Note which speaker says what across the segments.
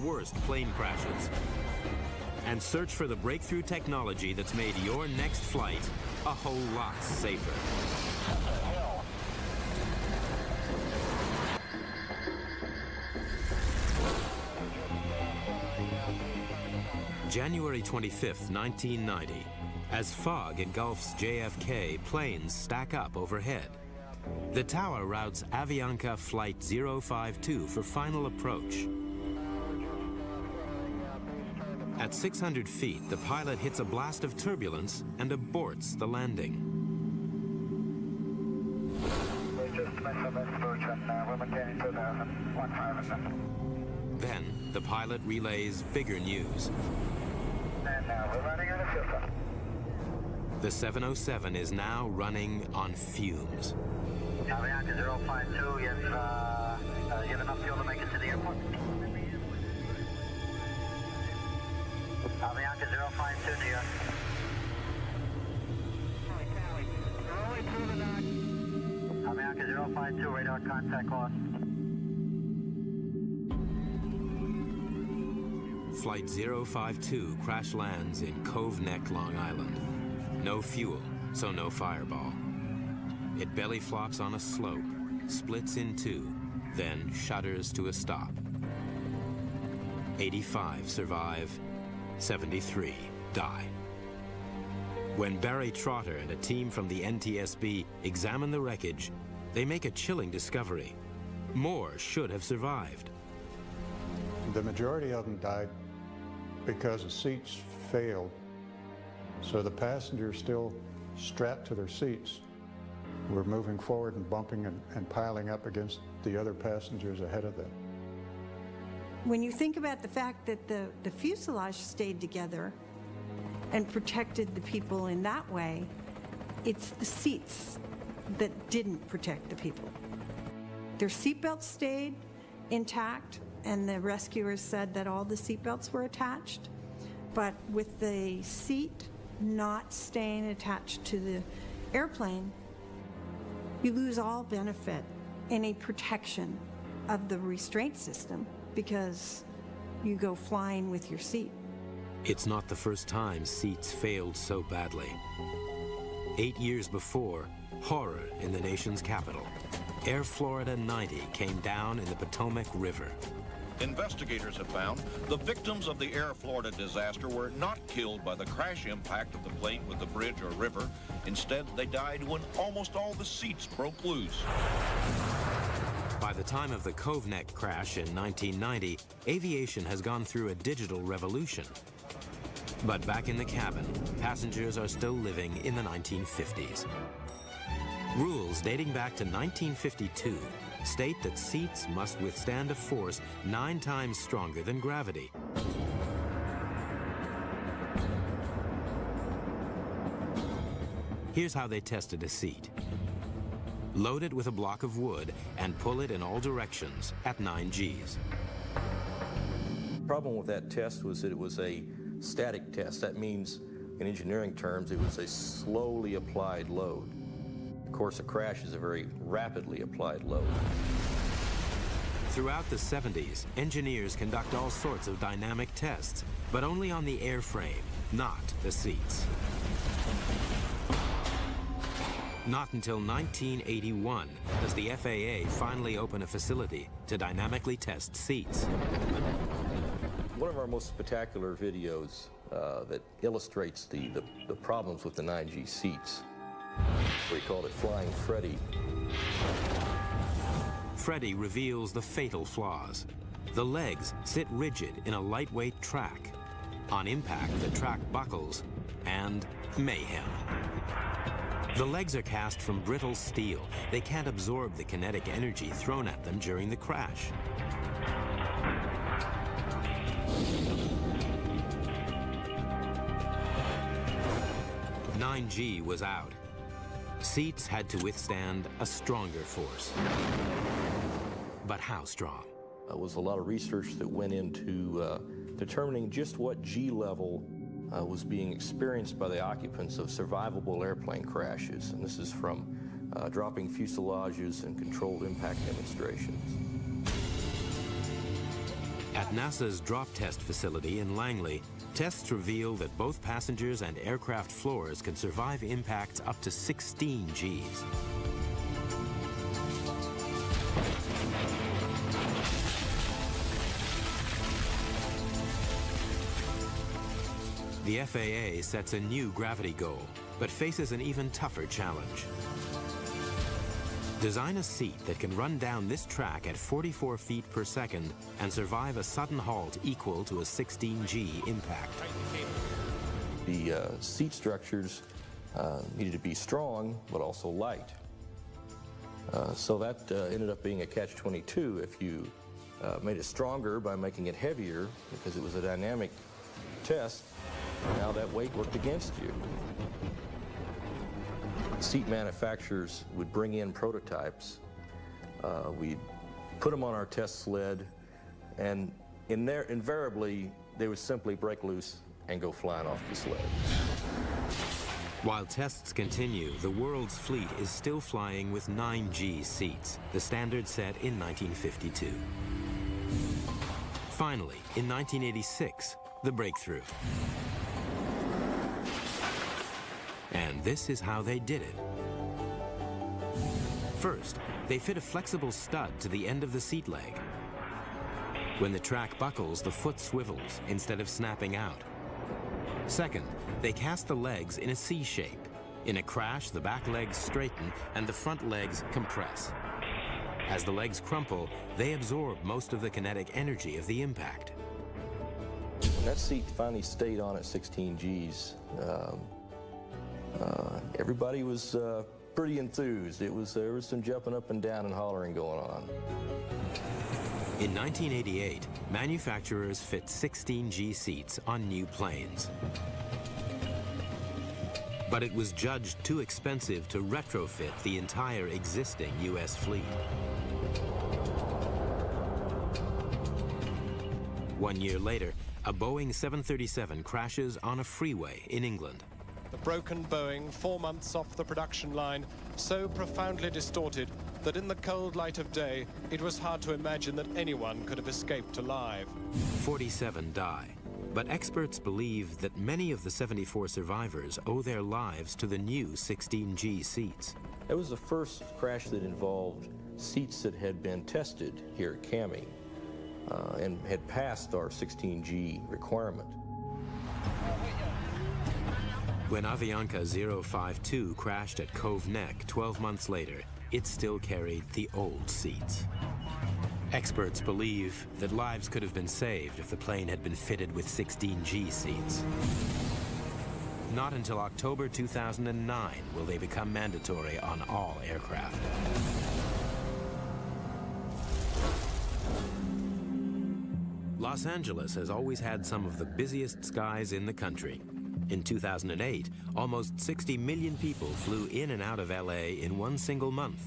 Speaker 1: worst plane crashes and search for the breakthrough technology that's made your next flight a whole lot safer. January 25th, 1990, as fog engulfs JFK, planes stack up overhead. The tower routes AVIANCAa Flight 052 for final approach. At 600 feet, the pilot hits a blast of turbulence and aborts the landing.
Speaker 2: We just missed some explosion. We're maintaining 2015.
Speaker 1: Then, the pilot relays bigger news.
Speaker 2: And we're running out of fuel.
Speaker 1: The 707 is now running on fumes.
Speaker 2: AVIANCAa 052, you have enough fuel to make it to the airport? AVIANCAa 052, New York. AVIANCAa 052, radar contact lost.
Speaker 1: Flight 052 crash lands in Cove Neck, Long Island. No fuel, so no fireball. It belly flops on a slope, splits in two, then shudders to a stop. 85 survive, 73 die. When Barry Trotter and a team from the NTSB examine the wreckage, they make a chilling discovery. More should have survived.
Speaker 3: The majority of them died because the seats failed. So the passengers still strapped to their seats were moving forward and bumping and piling up against the other passengers ahead of them.
Speaker 4: When you think about the fact that the fuselage stayed together and protected the people in that way, it's the seats that didn't protect the people. Their seatbelts stayed intact, and the rescuers said that all the seatbelts were attached, but with the seat not staying attached to the airplane, you lose all benefit, any protection of the restraint system, because you go flying with your seat.
Speaker 1: It's not the first time seats failed so badly. 8 years before, horror in the nation's capital. Air Florida 90 came down in the Potomac River.
Speaker 5: Investigators have found the victims of the Air Florida disaster were not killed by the crash impact of the plane with the bridge or river. Instead, they died when almost all the seats broke loose.
Speaker 1: By the time of the Cove Neck crash in 1990, aviation has gone through a digital revolution. But back in the cabin, passengers are still living in the 1950s. Rules dating back to 1952 state that seats must withstand a force 9 times stronger than gravity. Here's how they tested a seat. Load it with a block of wood and pull it in all directions at 9 Gs.
Speaker 6: The problem with that test was that it was a static test. That means, in engineering terms, it was a slowly applied load. Of course, a crash is a very rapidly applied load.
Speaker 1: Throughout the 70s, engineers conduct all sorts of dynamic tests, but only on the airframe, not the seats. Not until 1981 does the FAA finally open a facility to dynamically test seats.
Speaker 6: One of our most spectacular videos that illustrates the problems with the 9G seats, we called it Flying Freddy.
Speaker 1: Freddy reveals the fatal flaws. The legs sit rigid in a lightweight track. On impact, the track buckles, and mayhem. The legs are cast from brittle steel. They can't absorb the kinetic energy thrown at them during the crash. "9G was out. Seats had to withstand a stronger force. But how strong?
Speaker 6: There was a lot of research that went into determining just what G level was being experienced by the occupants of survivable airplane crashes. And this is from dropping fuselages and controlled impact demonstrations.
Speaker 1: At NASA's drop test facility in Langley, tests reveal that both passengers and aircraft floors can survive impacts up to 16 Gs. The FAA sets a new gravity goal, but faces an even tougher challenge. Design a seat that can run down this track at 44 feet per second and survive a sudden halt equal to a 16G impact.
Speaker 6: The seat structures needed to be strong, but also light. So that ended up being a catch-22. If you made it stronger by making it heavier, because it was a dynamic test, now that weight worked against you. Seat manufacturers would bring in prototypes. We'd put them on our test sled, and invariably, they would simply break loose and go flying off the sled.
Speaker 1: While tests continue, the world's fleet is still flying with 9G seats, the standard set in 1952. Finally, in 1986, the breakthrough. And this is how they did it. First, they fit a flexible stud to the end of the seat leg. When the track buckles, the foot swivels instead of snapping out. Second, they cast the legs in a C shape. In a crash, the back legs straighten and the front legs compress. As the legs crumple, they absorb most of the kinetic energy of the impact.
Speaker 6: When that seat finally stayed on at 16 Gs, everybody was pretty enthused. There was some jumping up and down and hollering going on.
Speaker 1: In 1988, manufacturers fit 16G seats on new planes. But it was judged too expensive to retrofit the entire existing U.S. fleet. 1 year later, a Boeing 737 crashes on a freeway in England.
Speaker 7: The broken Boeing, 4 months off the production line, so profoundly distorted that in the cold light of day, it was hard to imagine that anyone could have escaped alive.
Speaker 1: 47 die, but experts believe that many of the 74 survivors owe their lives to the new 16G seats.
Speaker 6: It was the first crash that involved seats that had been tested here at CAMI and had passed our 16G requirement.
Speaker 1: When AVIANCAa 052 crashed at Cove Neck 12 months later, it still carried the old seats. Experts believe that lives could have been saved if the plane had been fitted with 16G seats. Not until October 2009 will they become mandatory on all aircraft. Los Angeles has always had some of the busiest skies in the country. In 2008, almost 60 million people flew in and out of LA in one single month.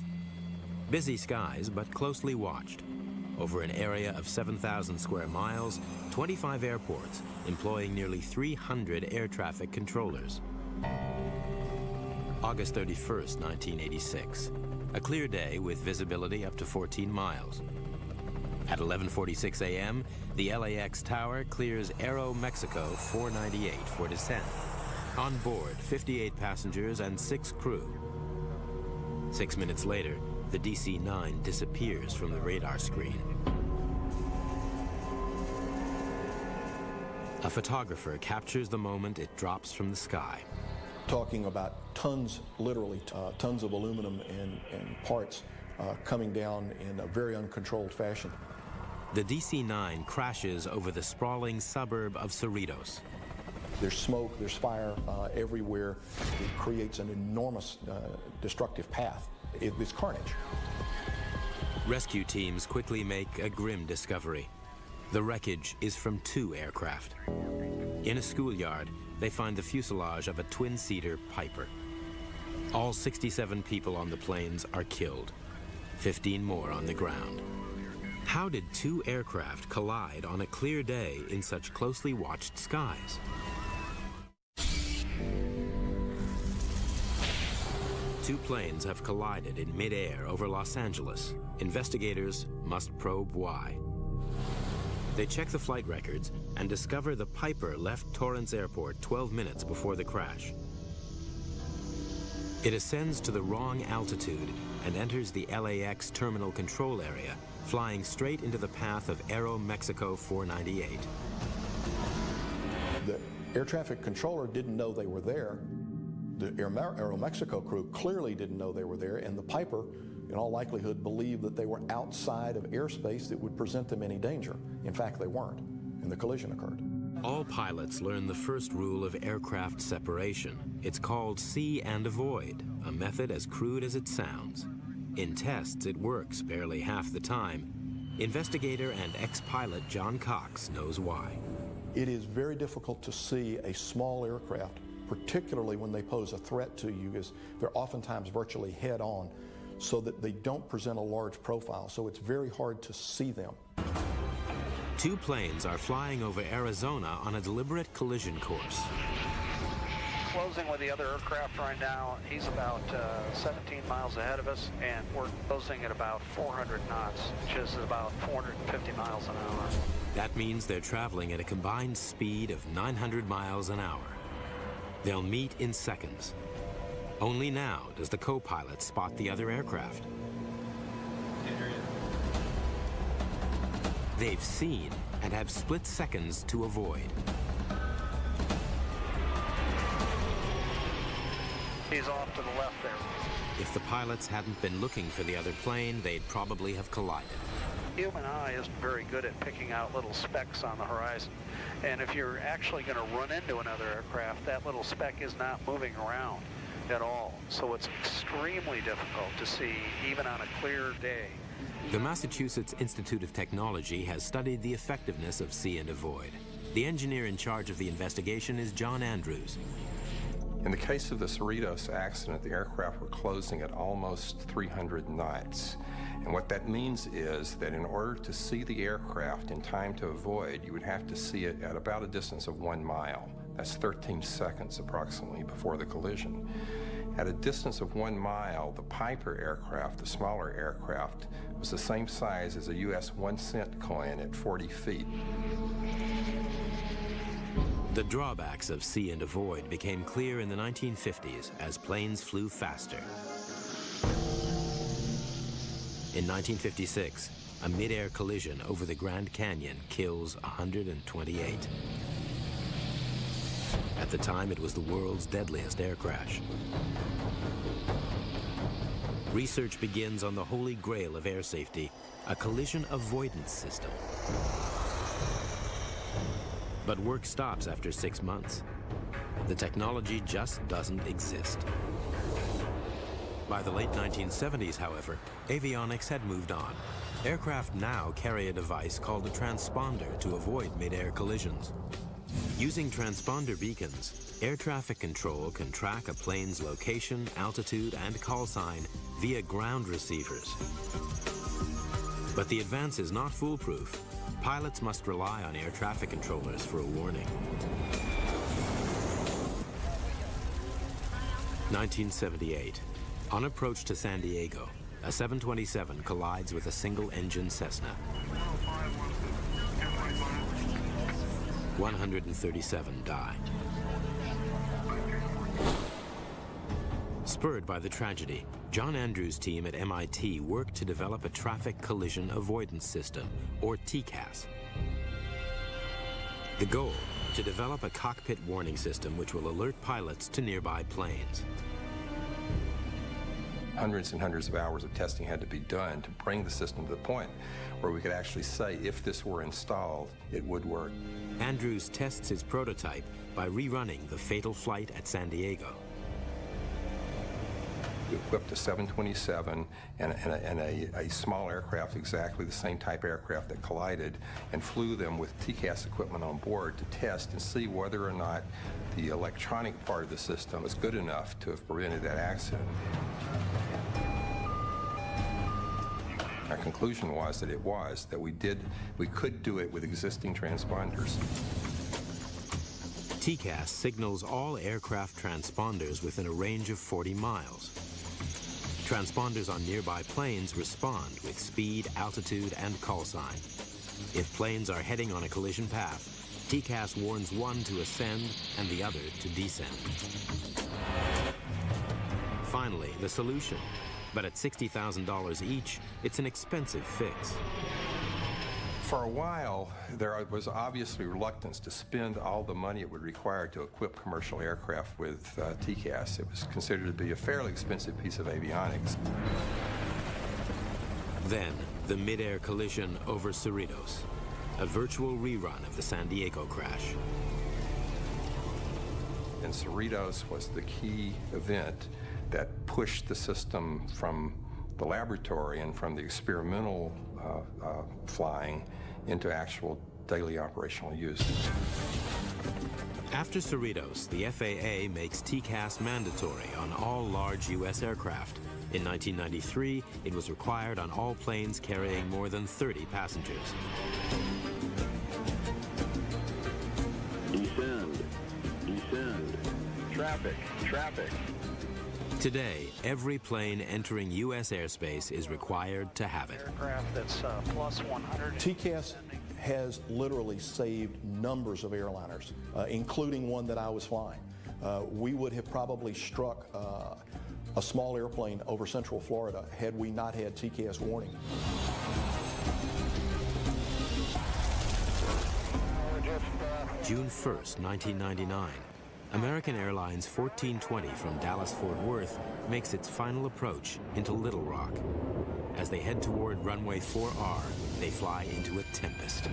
Speaker 1: Busy skies, but closely watched. Over an area of 7,000 square miles, 25 airports, employing nearly 300 air traffic controllers. August 31st, 1986. A clear day with visibility up to 14 miles. At 11:46 a.m., the LAX tower clears Aero Mexico 498 for descent. On board, 58 passengers and 6 crew. 6 minutes later, the DC-9 disappears from the radar screen. A photographer captures the moment it drops from the sky.
Speaker 8: Talking about tons, literally tons of aluminum and parts coming down in a very uncontrolled fashion.
Speaker 1: The DC-9 crashes over the sprawling suburb of Cerritos.
Speaker 8: There's smoke, there's fire everywhere. It creates an enormous destructive path. It's carnage.
Speaker 1: Rescue teams quickly make a grim discovery. The wreckage is from 2 aircraft. In a schoolyard, they find the fuselage of a twin-seater Piper. All 67 people on the planes are killed, 15 more on the ground. How did 2 aircraft collide on a clear day in such closely watched skies? Two planes have collided in mid-air over Los Angeles. Investigators must probe why. They check the flight records and discover the Piper left Torrance Airport 12 minutes before the crash. It ascends to the wrong altitude and enters the LAX terminal control area, flying straight into the path of Aeromexico 498.
Speaker 8: The air traffic controller didn't know they were there. The Aeromexico crew clearly didn't know they were there, and the Piper, in all likelihood, believed that they were outside of airspace that would present them any danger. In fact, they weren't, and the collision occurred.
Speaker 1: All pilots learn the first rule of aircraft separation. It's called see and avoid, a method as crude as it sounds. In tests, it works barely half the time. Investigator and ex-pilot John Cox knows why.
Speaker 8: It is very difficult to see a small aircraft, particularly when they pose a threat to you, as they're oftentimes virtually head-on, so that they don't present a large profile, so it's very hard to see them.
Speaker 1: Two planes are flying over Arizona on a deliberate collision course.
Speaker 2: Closing with the other aircraft right now. He's about 17 miles ahead of us, and we're closing at about 400 knots, which is about 450 miles an hour.
Speaker 1: That means they're traveling at a combined speed of 900 miles an hour. They'll meet in seconds. Only now does the co-pilot spot the other aircraft. They've seen and have split seconds to avoid.
Speaker 2: He's off to the left there.
Speaker 1: If the pilots hadn't been looking for the other plane, they'd probably have collided.
Speaker 2: Human eye isn't very good at picking out little specks on the horizon. And if you're actually going to run into another aircraft, that little speck is not moving around at all. So it's extremely difficult to see, even on a clear day.
Speaker 1: The Massachusetts Institute of Technology has studied the effectiveness of see and avoid. The engineer in charge of the investigation is John Andrews.
Speaker 9: In the case of the Cerritos accident, the aircraft were closing at almost 300 knots. And what that means is that in order to see the aircraft in time to avoid, you would have to see it at about a distance of 1 mile. That's 13 seconds approximately before the collision. At a distance of 1 mile, the Piper aircraft, the smaller aircraft, was the same size as a US 1-cent coin at 40 feet.
Speaker 1: The drawbacks of see and avoid became clear in the 1950s as planes flew faster. In 1956, a mid-air collision over the Grand Canyon kills 128. At the time, it was the world's deadliest air crash. Research begins on the holy grail of air safety, a collision avoidance system. But work stops after 6 months. The technology just doesn't exist. By the late 1970s, however, avionics had moved on. Aircraft now carry a device called a transponder to avoid mid-air collisions. Using transponder beacons, air traffic control can track a plane's location, altitude, and call sign via ground receivers. But the advance is not foolproof. Pilots must rely on air traffic controllers for a warning. 1978. On approach to San Diego, a 727 collides with a single-engine Cessna. 137 die. Spurred by the tragedy, John Andrews' team at MIT worked to develop a traffic collision avoidance system, or TCAS. The goal, to develop a cockpit warning system which will alert pilots to nearby planes.
Speaker 9: Hundreds and hundreds of hours of testing had to be done to bring the system to the point where we could actually say if this were installed, it would work.
Speaker 1: Andrews tests his prototype by rerunning the fatal flight at San Diego.
Speaker 9: We equipped a 727 and a small aircraft, exactly the same type aircraft that collided, and flew them with TCAS equipment on board to test and see whether or not the electronic part of the system was good enough to have prevented that accident. Our conclusion was that it was, that we could do it with existing transponders.
Speaker 1: TCAS signals all aircraft transponders within a range of 40 miles. Transponders on nearby planes respond with speed, altitude, and call sign. If planes are heading on a collision path, TCAS warns one to ascend and the other to descend. Finally, the solution. But at $60,000 each, it's an expensive fix.
Speaker 9: For a while, there was obviously reluctance to spend all the money it would require to equip commercial aircraft with TCAS. It was considered to be a fairly expensive piece of avionics.
Speaker 1: Then, the mid-air collision over Cerritos, a virtual rerun of the San Diego crash.
Speaker 9: And Cerritos was the key event that pushed the system from the laboratory and from the experimental flying into actual daily operational use.
Speaker 1: After Cerritos, the FAA makes TCAS mandatory on all large U.S. aircraft. In 1993, it was required on all planes carrying more than 30 passengers.
Speaker 10: Descend, descend, traffic, traffic.
Speaker 1: Today, every plane entering U.S. airspace is required to have it.
Speaker 2: Aircraft that's plus 100.
Speaker 8: TCAS has literally saved numbers of airliners, including one that I was flying. We would have probably struck a small airplane over Central Florida had we not had TCAS warning.
Speaker 1: June 1st, 1999. American Airlines 1420 from Dallas-Fort Worth makes its final approach into Little Rock. As they head toward runway 4R, they fly into a tempest.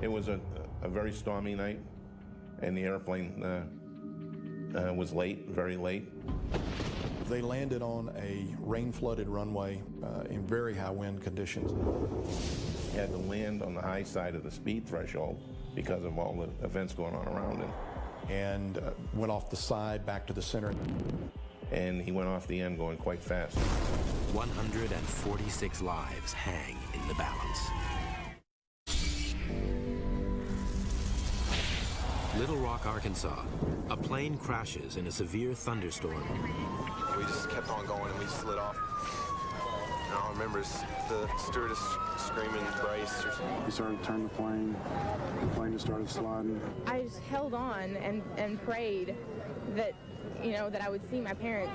Speaker 11: It was a very stormy night, and the airplane was late, very late.
Speaker 8: They landed on a rain-flooded runway in very high wind conditions.
Speaker 11: Had to land on the high side of the speed threshold because of all the events going on around him.
Speaker 8: And went off the side back to the center.
Speaker 11: And he went off the end going quite fast.
Speaker 1: 146 lives hang in the balance. Little Rock, Arkansas. A plane crashes in a severe thunderstorm.
Speaker 12: We just kept on going and we slid off. And all I remember is the stewardess screaming, brace.
Speaker 13: We started to turn the plane just started sliding.
Speaker 14: I just held on and prayed that, that I would see my parents.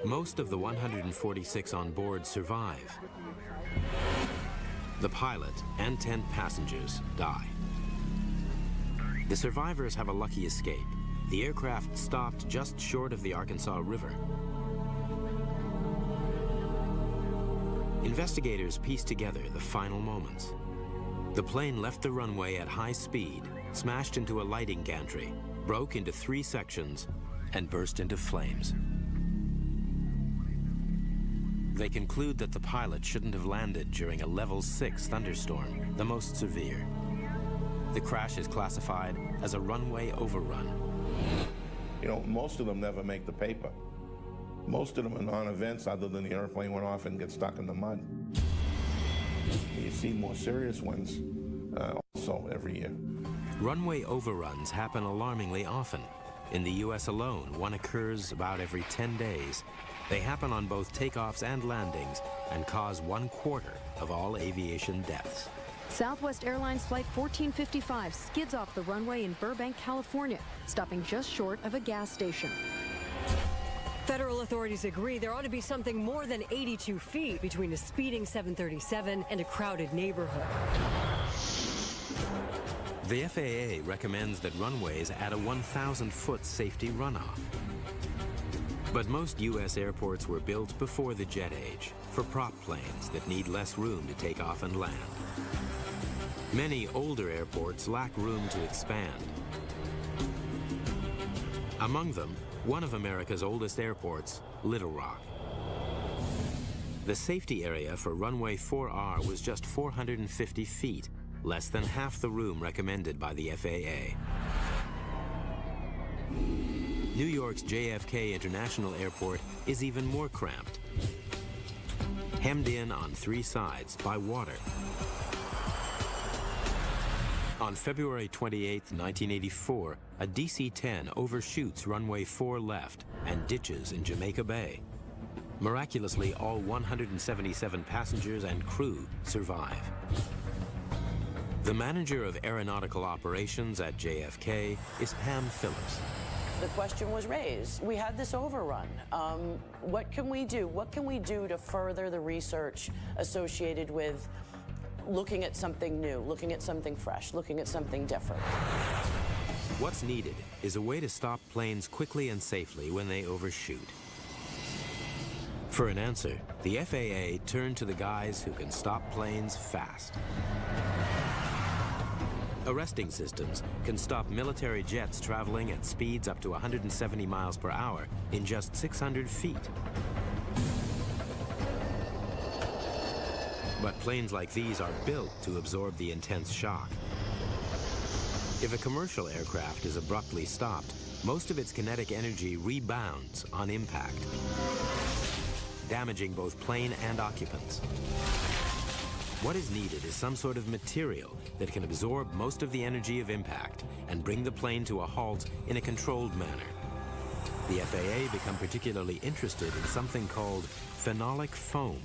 Speaker 1: Most of the 146 on board survive. The pilot and 10 passengers die. The survivors have a lucky escape. The aircraft stopped just short of the Arkansas River. Investigators pieced together the final moments. The plane left the runway at high speed, smashed into a lighting gantry, broke into 3 sections, and burst into flames. They conclude that the pilot shouldn't have landed during a level 6 thunderstorm, the most severe. The crash is classified as a runway overrun.
Speaker 11: Most of them never make the paper. Most of them are non-events other than the airplane went off and gets stuck in the mud. You see more serious ones also every year.
Speaker 1: Runway overruns happen alarmingly often. In the U.S. alone, one occurs about every 10 days. They happen on both takeoffs and landings and cause 1/4 of all aviation deaths.
Speaker 15: Southwest Airlines Flight 1455 skids off the runway in Burbank, California, stopping just short of a gas station.
Speaker 16: Federal authorities agree there ought to be something more than 82 feet between a speeding 737 and a crowded neighborhood.
Speaker 1: The FAA recommends that runways add a 1,000-foot safety runoff. But most U.S. airports were built before the jet age for prop planes that need less room to take off and land. Many older airports lack room to expand. Among them, one of America's oldest airports, Little Rock. The safety area for runway 4R was just 450 feet, less than half the room recommended by the FAA. New York's JFK International Airport is even more cramped, hemmed in on 3 sides by water. On February 28, 1984, a DC-10 overshoots runway 4 left and ditches in Jamaica Bay. Miraculously, all 177 passengers and crew survive. The manager of aeronautical operations at JFK is Pam Phillips.
Speaker 17: The question was raised. We had this overrun. What can we do? What can we do to further the research associated with looking at something new, looking at something fresh, looking at something different?
Speaker 1: What's needed is a way to stop planes quickly and safely when they overshoot. For an answer, the FAA turned to the guys who can stop planes fast. Arresting systems can stop military jets traveling at speeds up to 170 miles per hour in just 600 feet. But planes like these are built to absorb the intense shock. If a commercial aircraft is abruptly stopped, most of its kinetic energy rebounds on impact, damaging both plane and occupants. What is needed is some sort of material that can absorb most of the energy of impact and bring the plane to a halt in a controlled manner. The FAA become particularly interested in something called phenolic foam.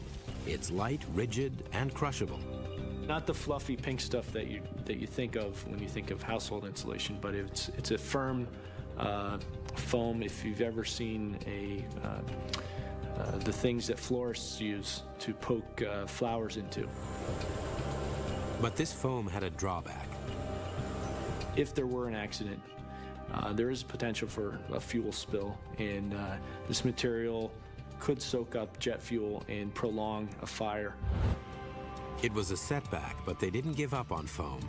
Speaker 1: It's light, rigid, and crushable.
Speaker 18: Not the fluffy pink stuff that you think of when you think of household insulation, but it's a firm foam. If you've ever seen the things that florists use to poke flowers into.
Speaker 1: But this foam had a drawback.
Speaker 18: If there were an accident, there is potential for a fuel spill, and this material could soak up jet fuel and prolong a fire.
Speaker 1: It was a setback, but they didn't give up on foam.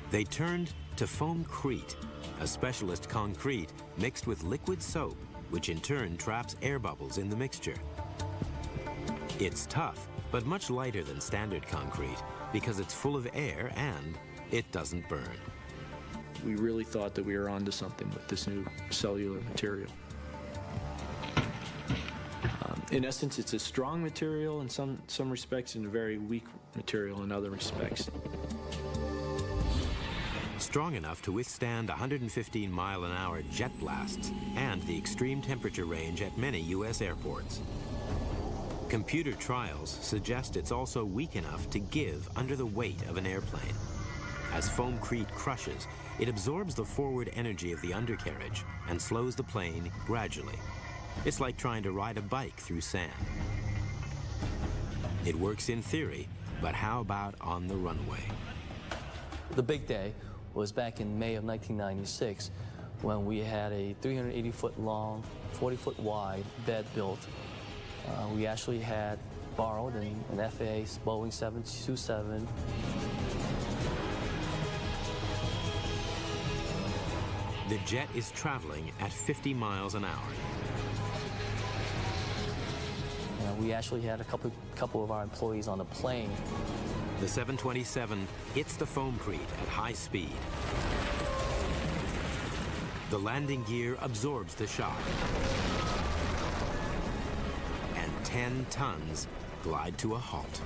Speaker 1: They turned to foamcrete, a specialist concrete mixed with liquid soap, which in turn traps air bubbles in the mixture. It's tough, but much lighter than standard concrete because it's full of air and it doesn't burn.
Speaker 18: We really thought that we were onto something with this new cellular material. In essence, it's a strong material in some respects and a very weak material in other respects.
Speaker 1: Strong enough to withstand 115-mile-an-hour jet blasts and the extreme temperature range at many U.S. airports. Computer trials suggest it's also weak enough to give under the weight of an airplane. As foamcrete crushes, it absorbs the forward energy of the undercarriage and slows the plane gradually. It's like trying to ride a bike through sand. It works in theory, but how about on the runway?
Speaker 19: The big day was back in May of 1996 when we had a 380-foot long, 40-foot wide bed built. We actually had borrowed an FAA Boeing 727.
Speaker 1: The jet is traveling at 50 miles an hour.
Speaker 19: We actually had a couple of our employees on the plane.
Speaker 1: The 727 hits the foamcrete at high speed. The landing gear absorbs the shock. And 10 tons glide to a halt.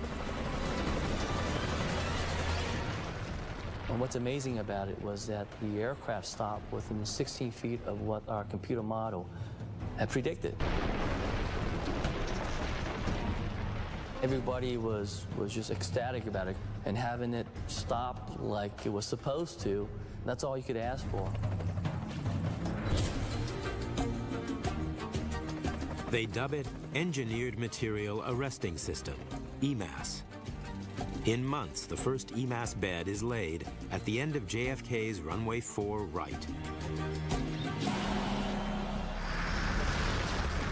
Speaker 19: And what's amazing about it was that the aircraft stopped within 16 feet of what our computer model had predicted. Everybody was just ecstatic about it, and having it stop like it was supposed to, that's all you could ask for.
Speaker 1: They dub it Engineered Material Arresting System, EMAS. In months, the first EMAS bed is laid at the end of JFK's runway 4 right.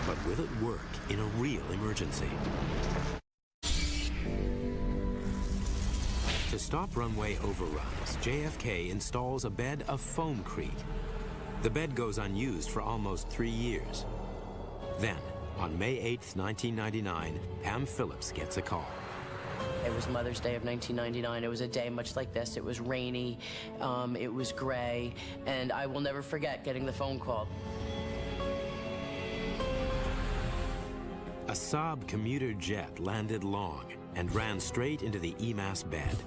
Speaker 1: But will it work in a real emergency? To stop runway overruns, JFK installs a bed of foamcrete. The bed goes unused for almost 3 years. Then, on May 8th, 1999, Pam Phillips gets a call.
Speaker 17: It was Mother's Day of 1999. It was a day much like this. It was rainy, it was gray, and I will never forget getting the phone call.
Speaker 1: A Saab commuter jet landed long and ran straight into the EMAS bed.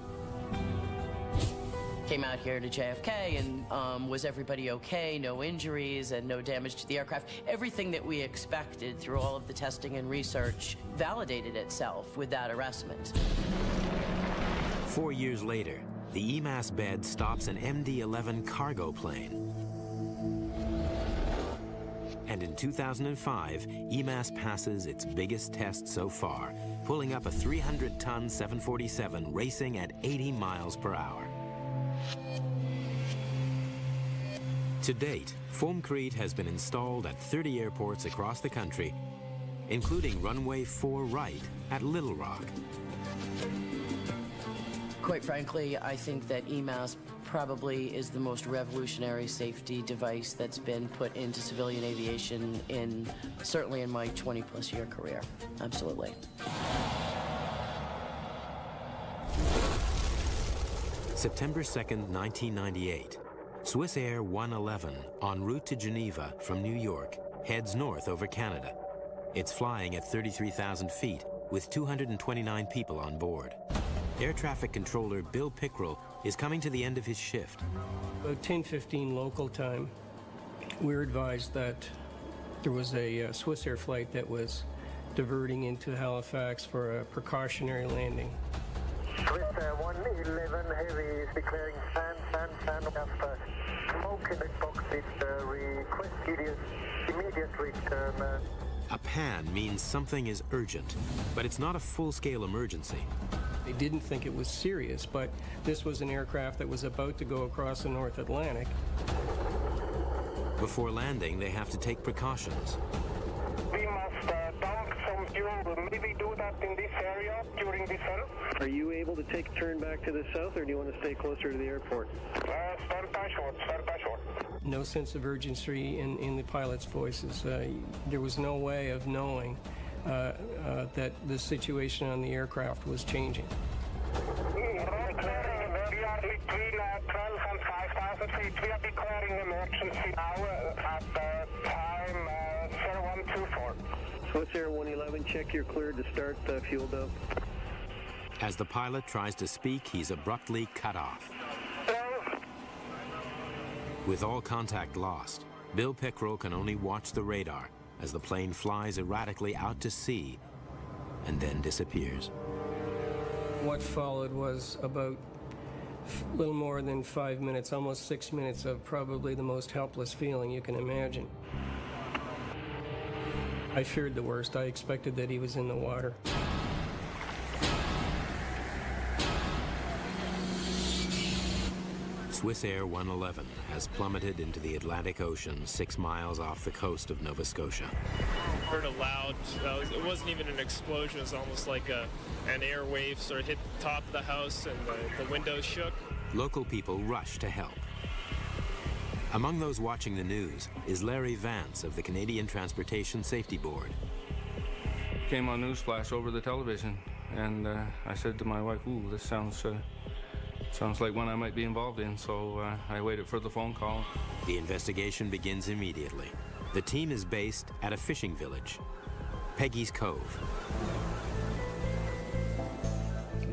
Speaker 17: came out here to JFK and was everybody okay? No injuries and no damage to the aircraft. Everything that we expected through all of the testing and research validated itself with that arrestment.
Speaker 1: 4 years later, the EMAS bed stops an MD-11 cargo plane. And in 2005, EMAS passes its biggest test so far, pulling up a 300-ton 747 racing at 80 miles per hour. To date, foamcrete has been installed at 30 airports across the country, including runway 4 right at Little Rock.
Speaker 17: Quite frankly, I think that EMAS probably is the most revolutionary safety device that's been put into civilian aviation certainly in my 20-plus year career. Absolutely.
Speaker 1: September 2nd, 1998. Swiss Air 111, en route to Geneva from New York, heads north over Canada. It's flying at 33,000 feet with 229 people on board. Air traffic controller Bill Pickrell is coming to the end of his shift.
Speaker 20: About 10:15 local time, we were advised that there was a Swiss Air flight that was diverting into Halifax for a precautionary landing.
Speaker 21: Swiss Air 111 Heavy is declaring stand after smoke in the cockpit. Request immediate return.
Speaker 1: A pan means something is urgent, but it's not a full-scale emergency.
Speaker 20: They didn't think it was serious, but this was an aircraft that was about to go across the North Atlantic.
Speaker 1: Before landing, they have to take precautions.
Speaker 21: We must dump some fuel. Maybe do that in this area during descent.
Speaker 22: Are you able to take a turn back to the south, or do you want to stay closer to the airport?
Speaker 21: Stand by short.
Speaker 20: No sense of urgency in the pilots' voices. There was no way of knowing that the situation on the aircraft was changing.
Speaker 21: We are between 12 and 5,000 feet. We are declaring emergency now at time 0124.
Speaker 22: Swiss Air 111, check you're cleared to start fuel dump.
Speaker 1: As the pilot tries to speak, he's abruptly cut off. With all contact lost, Bill Pickrell can only watch the radar as the plane flies erratically out to sea and then disappears.
Speaker 20: What followed was about a little more than 5 minutes, almost 6 minutes of probably the most helpless feeling you can imagine. I feared the worst. I expected that he was in the water.
Speaker 1: Swiss Air 111 has plummeted into the Atlantic Ocean 6 miles off the coast of Nova Scotia.
Speaker 23: I heard a loud, it wasn't even an explosion, it was almost like an air wave sort of hit the top of the house and the windows shook.
Speaker 1: Local people rush to help. Among those watching the news is Larry Vance of the Canadian Transportation Safety Board.
Speaker 24: Came on newsflash over the television, and I said to my wife, "Ooh, this sounds like one I might be involved in," so I waited for the phone call.
Speaker 1: The investigation begins immediately. The team is based at a fishing village, Peggy's Cove.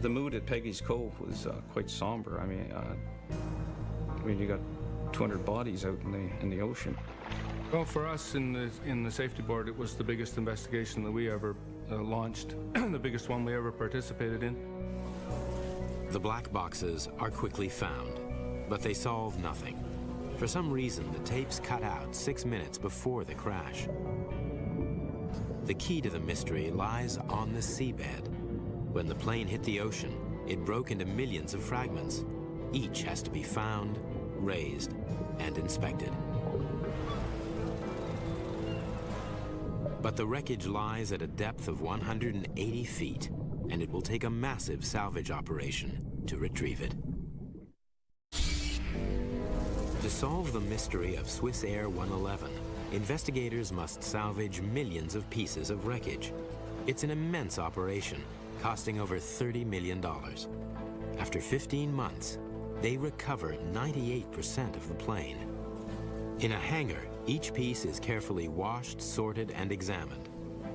Speaker 24: The mood at Peggy's Cove was quite somber. I mean, you got 200 bodies out in the ocean. Well, for us in the safety board, it was the biggest investigation that we ever launched, the biggest one we ever participated in.
Speaker 1: The black boxes are quickly found, but they solve nothing. For some reason, the tapes cut out 6 minutes before the crash. The key to the mystery lies on the seabed. When the plane hit the ocean, it broke into millions of fragments. Each has to be found, raised, and inspected. But the wreckage lies at a depth of 180 feet, and it will take a massive salvage operation to retrieve it. To solve the mystery of Swiss Air 111, investigators must salvage millions of pieces of wreckage. It's an immense operation, costing over $30 million. After 15 months, they recover 98% of the plane. In a hangar, each piece is carefully washed, sorted, and examined.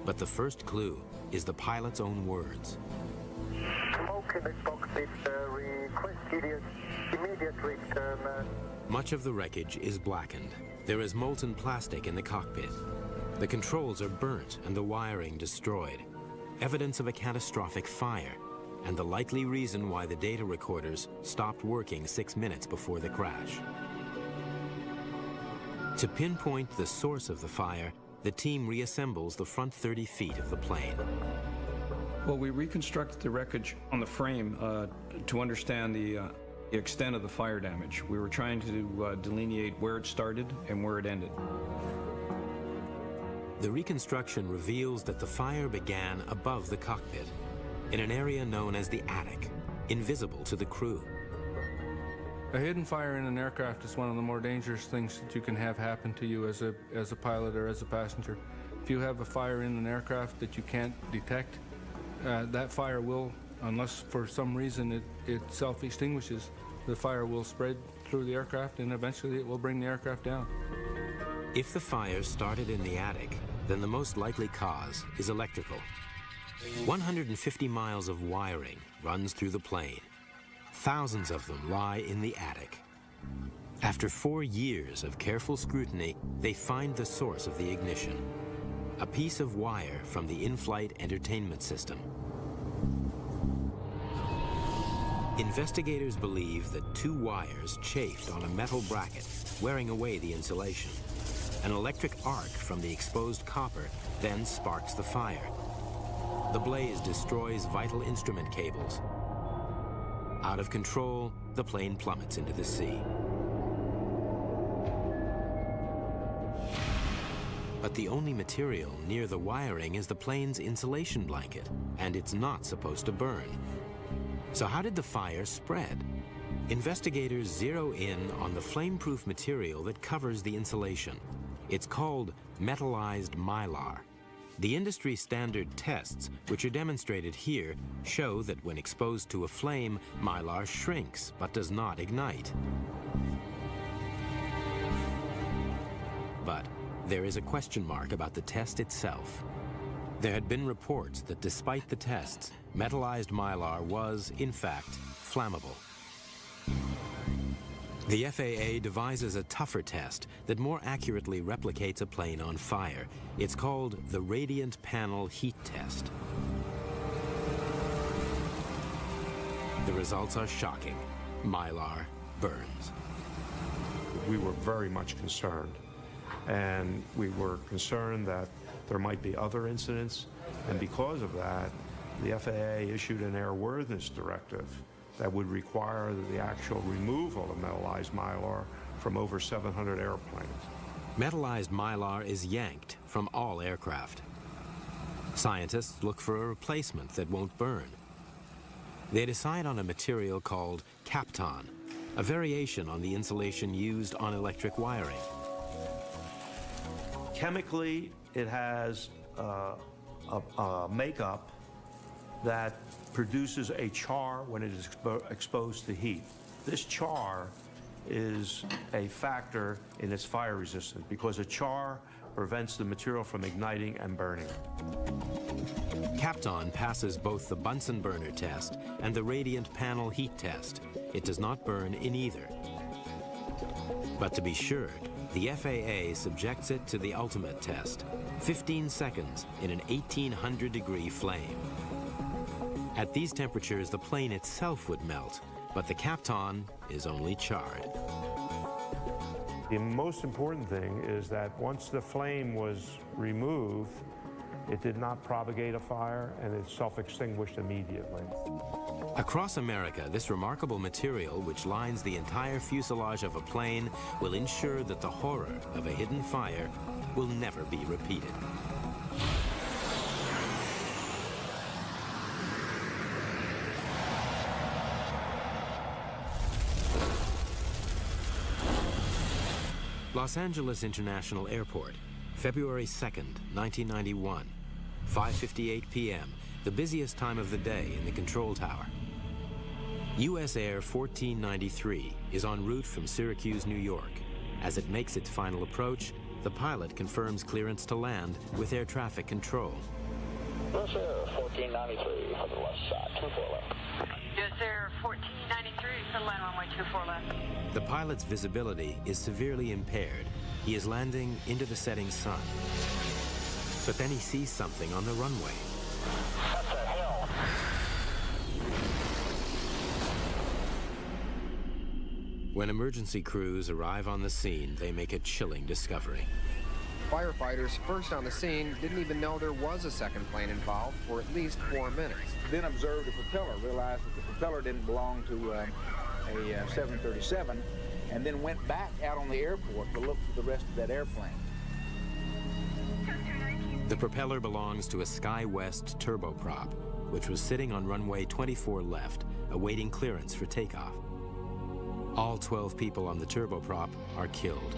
Speaker 1: But the first clue is the pilot's own words.
Speaker 21: Smoke in the cockpit. Request Immediate return.
Speaker 1: Much of the wreckage is blackened. There is molten plastic in the cockpit. The controls are burnt and the wiring destroyed. Evidence of a catastrophic fire, and the likely reason why the data recorders stopped working 6 minutes before the crash. To pinpoint the source of the fire, the team reassembles the front 30 feet of the plane.
Speaker 24: Well, we reconstructed the wreckage on the frame to understand the extent of the fire damage. We were trying to delineate where it started and where it ended.
Speaker 1: The reconstruction reveals that the fire began above the cockpit, in an area known as the attic, invisible to the crew.
Speaker 3: A hidden fire in an aircraft is one of the more dangerous things that you can have happen to you as a pilot or as a passenger. If you have a fire in an aircraft that you can't detect, that fire will, unless for some reason it self-extinguishes, the fire will spread through the aircraft and eventually it will bring the aircraft down.
Speaker 1: If the fire started in the attic, then the most likely cause is electrical. 150 miles of wiring runs through the plane. Thousands of them lie in the attic. After 4 years of careful scrutiny, they find the source of the ignition. A piece of wire from the in-flight entertainment system. Investigators believe that 2 wires chafed on a metal bracket, wearing away the insulation. An electric arc from the exposed copper then sparks the fire. The blaze destroys vital instrument cables. Out of control, the plane plummets into the sea. But the only material near the wiring is the plane's insulation blanket, and it's not supposed to burn. So how did the fire spread? Investigators zero in on the flame-proof material that covers the insulation. It's called metallized mylar. The industry standard tests, which are demonstrated here, show that when exposed to a flame, mylar shrinks but does not ignite. But there is a question mark about the test itself. There had been reports that despite the tests, metallized mylar was, in fact, flammable. The FAA devises a tougher test that more accurately replicates a plane on fire. It's called the Radiant Panel Heat Test. The results are shocking. Mylar burns.
Speaker 4: We were very much concerned, and we were concerned that there might be other incidents, and because of that, the FAA issued an airworthiness directive that would require the actual removal of metallized mylar from over 700 airplanes.
Speaker 1: Metallized mylar is yanked from all aircraft. Scientists look for a replacement that won't burn. They decide on a material called Kapton, a variation on the insulation used on electric wiring.
Speaker 4: Chemically, it has a makeup that produces a char when it is exposed to heat. This char is a factor in its fire resistance because a char prevents the material from igniting and burning.
Speaker 1: Kapton passes both the Bunsen burner test and the radiant panel heat test. It does not burn in either. But to be sure, the FAA subjects it to the ultimate test, 15 seconds in an 1800-degree flame. At these temperatures, the plane itself would melt, but the Kapton is only charred.
Speaker 4: The most important thing is that once the flame was removed, it did not propagate a fire and it self-extinguished immediately.
Speaker 1: Across America, this remarkable material, which lines the entire fuselage of a plane, will ensure that the horror of a hidden fire will never be repeated. Los Angeles International Airport, February 2nd, 1991, 5:58 p.m., the busiest time of the day in the control tower. US Air 1493 is en route from Syracuse, New York. As it makes its final approach, the pilot confirms clearance to land with air traffic control.
Speaker 21: Yes, sir. 1493 for the left side, 24 left.
Speaker 5: Yes, sir. 1493 for the land runway 24 left.
Speaker 1: The pilot's visibility is severely impaired. He is landing into the setting sun. But then he sees something on the runway.
Speaker 21: What the hell?
Speaker 1: When emergency crews arrive on the scene, they make a chilling discovery.
Speaker 6: Firefighters first on the scene didn't even know there was a second plane involved for at least 4 minutes.
Speaker 7: Then observed the propeller, realized that the propeller didn't belong to a 737, and then went back out on the airport to look for the rest of that airplane.
Speaker 1: The propeller belongs to a SkyWest turboprop, which was sitting on runway 24 left, awaiting clearance for takeoff. All 12 people on the turboprop are killed.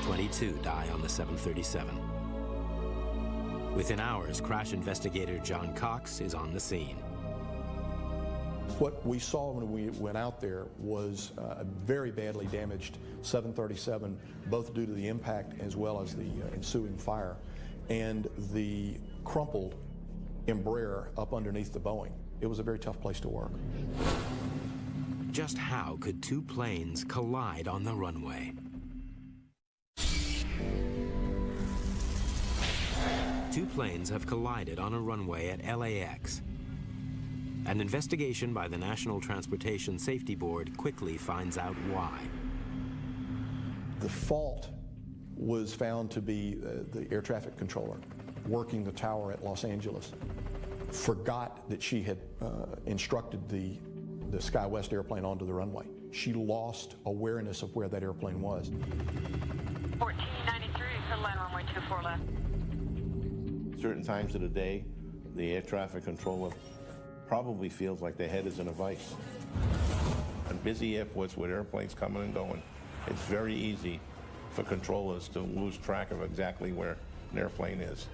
Speaker 1: 22 die on the 737. Within hours, crash investigator John Cox is on the scene.
Speaker 8: What we saw when we went out there was a very badly damaged 737, both due to the impact as well as the ensuing fire, and the crumpled Embraer up underneath the Boeing. It was a very tough place to work.
Speaker 1: Just how could two planes collide on the runway? Two planes have collided on a runway at LAX. An investigation by the National Transportation Safety Board quickly finds out why.
Speaker 8: The fault was found to be the air traffic controller working the tower at Los Angeles. Forgot that she had instructed the SkyWest airplane onto the runway. She lost awareness of where that airplane was.
Speaker 5: 1493 for land runway 24 left.
Speaker 11: Certain times of the day, the air traffic controller probably feels like their head is in a vice. On busy airports with airplanes coming and going, it's very easy for controllers to lose track of exactly where an airplane is.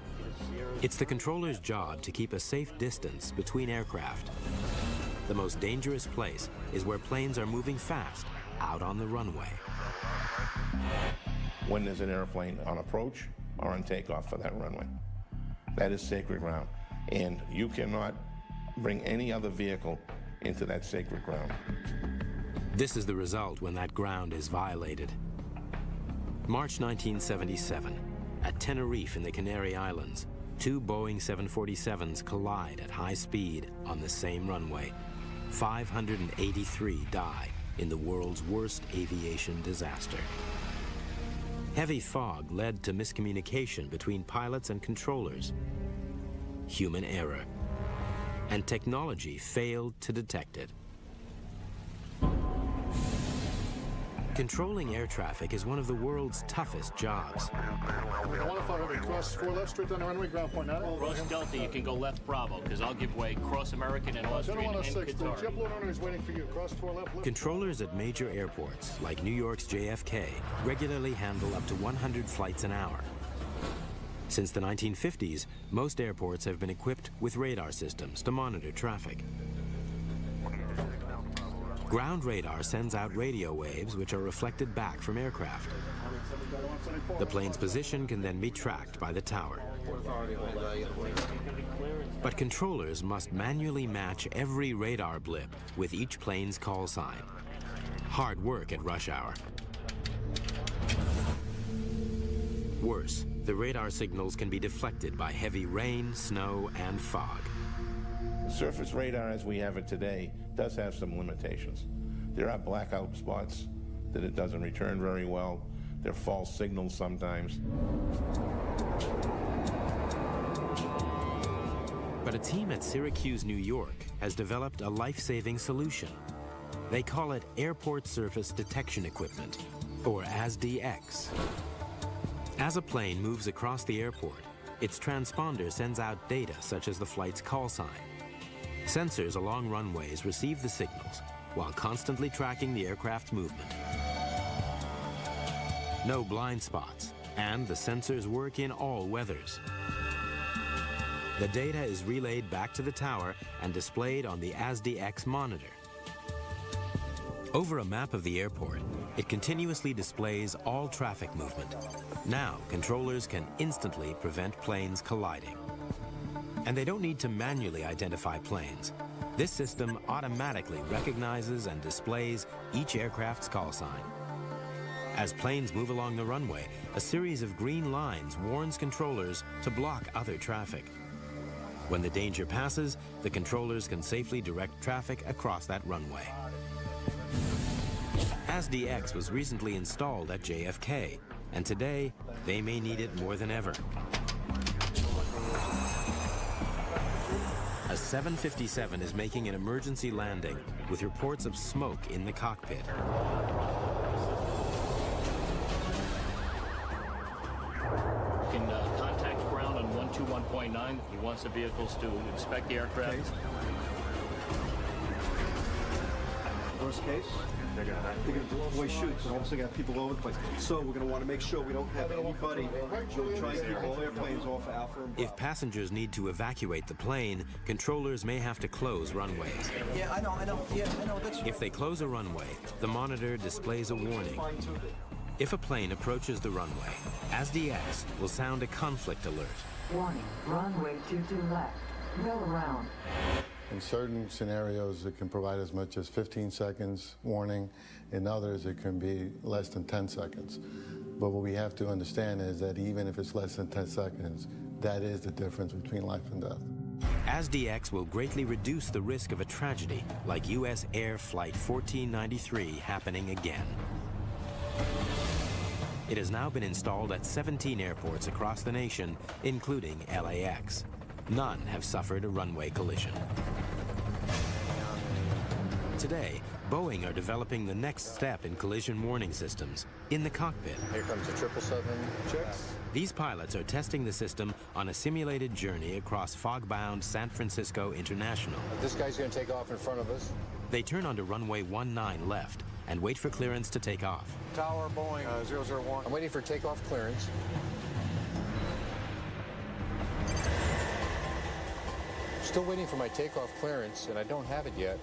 Speaker 1: It's the controller's job to keep a safe distance between aircraft. The most dangerous place is where planes are moving fast out on the runway.
Speaker 11: When there's an airplane on approach or on takeoff for that runway, that is sacred ground. And you cannot bring any other vehicle into that sacred ground.
Speaker 1: This is the result when that ground is violated. March 1977, at Tenerife in the Canary Islands, two Boeing 747s collide at high speed on the same runway. 583 die in the world's worst aviation disaster. Heavy fog led to miscommunication between pilots and controllers, human error, and technology failed to detect it. Controlling air traffic is one of the world's toughest jobs.
Speaker 9: 1500, cross 4 left, straight down the runway, ground point 9.
Speaker 25: Cross Delta, you can go left Bravo, because I'll give way. Cross American and Austrian and
Speaker 9: the
Speaker 25: Qatar.
Speaker 9: JetBlue owner is waiting for you. Cross 4 left.
Speaker 1: Controllers at major airports, like New York's JFK, regularly handle up to 100 flights an hour. Since the 1950s, most airports have been equipped with radar systems to monitor traffic. Ground radar sends out radio waves which are reflected back from aircraft. The plane's position can then be tracked by the tower. But controllers must manually match every radar blip with each plane's call sign. Hard work at rush hour. Worse, the radar signals can be deflected by heavy rain, snow, and fog.
Speaker 11: Surface radar as we have it today does have some limitations. There are blackout spots that it doesn't return very well. There are false signals sometimes.
Speaker 1: But a team at Syracuse, New York has developed a life-saving solution. They call it Airport Surface Detection Equipment, or ASDX. As a plane moves across the airport, its transponder sends out data such as the flight's call sign. Sensors along runways receive the signals while constantly tracking the aircraft's movement. No blind spots, and the sensors work in all weathers. The data is relayed back to the tower and displayed on the ASDX monitor. Over a map of the airport, it continuously displays all traffic movement. Now, controllers can instantly prevent planes colliding. And they don't need to manually identify planes. This system automatically recognizes and displays each aircraft's call sign. As planes move along the runway, a series of green lines warns controllers to block other traffic. When the danger passes, the controllers can safely direct traffic across that runway. ASDX was recently installed at JFK, and today they may need it more than ever. A 757 is making an emergency landing with reports of smoke in the cockpit.
Speaker 25: You can contact ground on 121.9. He wants the vehicles to inspect the aircraft.
Speaker 2: Worst case, they're going to deploy chutes and also got people all over the place. So we're going to want to make sure we don't have anybody. We'll try to keep all airplanes off Alpha and Bravo.
Speaker 1: If passengers need to evacuate the plane, controllers may have to close runways.
Speaker 2: Yeah, I know. Yeah, I know. That's
Speaker 1: If they close a runway, the monitor displays a warning. If a plane approaches the runway, ASDX will sound a conflict alert.
Speaker 10: Warning, runway 22 left. Go around.
Speaker 12: In certain scenarios, it can provide as much as 15 seconds warning. In others, it can be less than 10 seconds. But what we have to understand is that even if it's less than 10 seconds, that is the difference between life and death.
Speaker 1: ASDX will greatly reduce the risk of a tragedy like U.S. Air Flight 1493 happening again. It has now been installed at 17 airports across the nation, including LAX. None have suffered a runway collision. Today, Boeing are developing the next step in collision warning systems in the cockpit.
Speaker 13: Here comes the 777 checks.
Speaker 1: These pilots are testing the system on a simulated journey across fog-bound San Francisco International.
Speaker 13: This guy's going to take off in front of us.
Speaker 1: They turn onto runway 19 left and wait for clearance to take off.
Speaker 13: Tower Boeing 001. I'm waiting for takeoff clearance. Still waiting for my takeoff clearance, and I don't have it yet.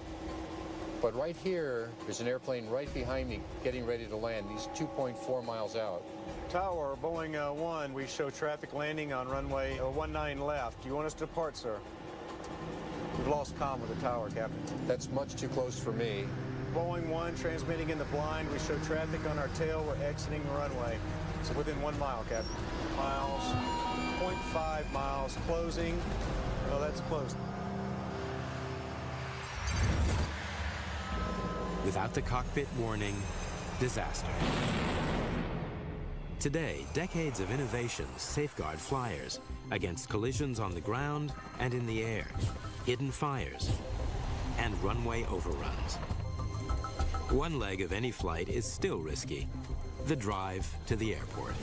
Speaker 13: But right here, there's an airplane right behind me getting ready to land. He's 2.4 miles out.
Speaker 14: Tower, Boeing 1, we show traffic landing on runway 19 left. Do you want us to depart, sir? We've lost comm with the tower, Captain.
Speaker 13: That's much too close for me.
Speaker 14: Boeing 1 transmitting in the blind. We show traffic on our tail. We're exiting the runway. So within 1 mile, Captain. Miles, 0.5 miles, closing. No, that's closed.
Speaker 1: Without the cockpit warning, disaster. Today, decades of innovations safeguard flyers against collisions on the ground and in the air, hidden fires, and runway overruns. One leg of any flight is still risky, the drive to the airport.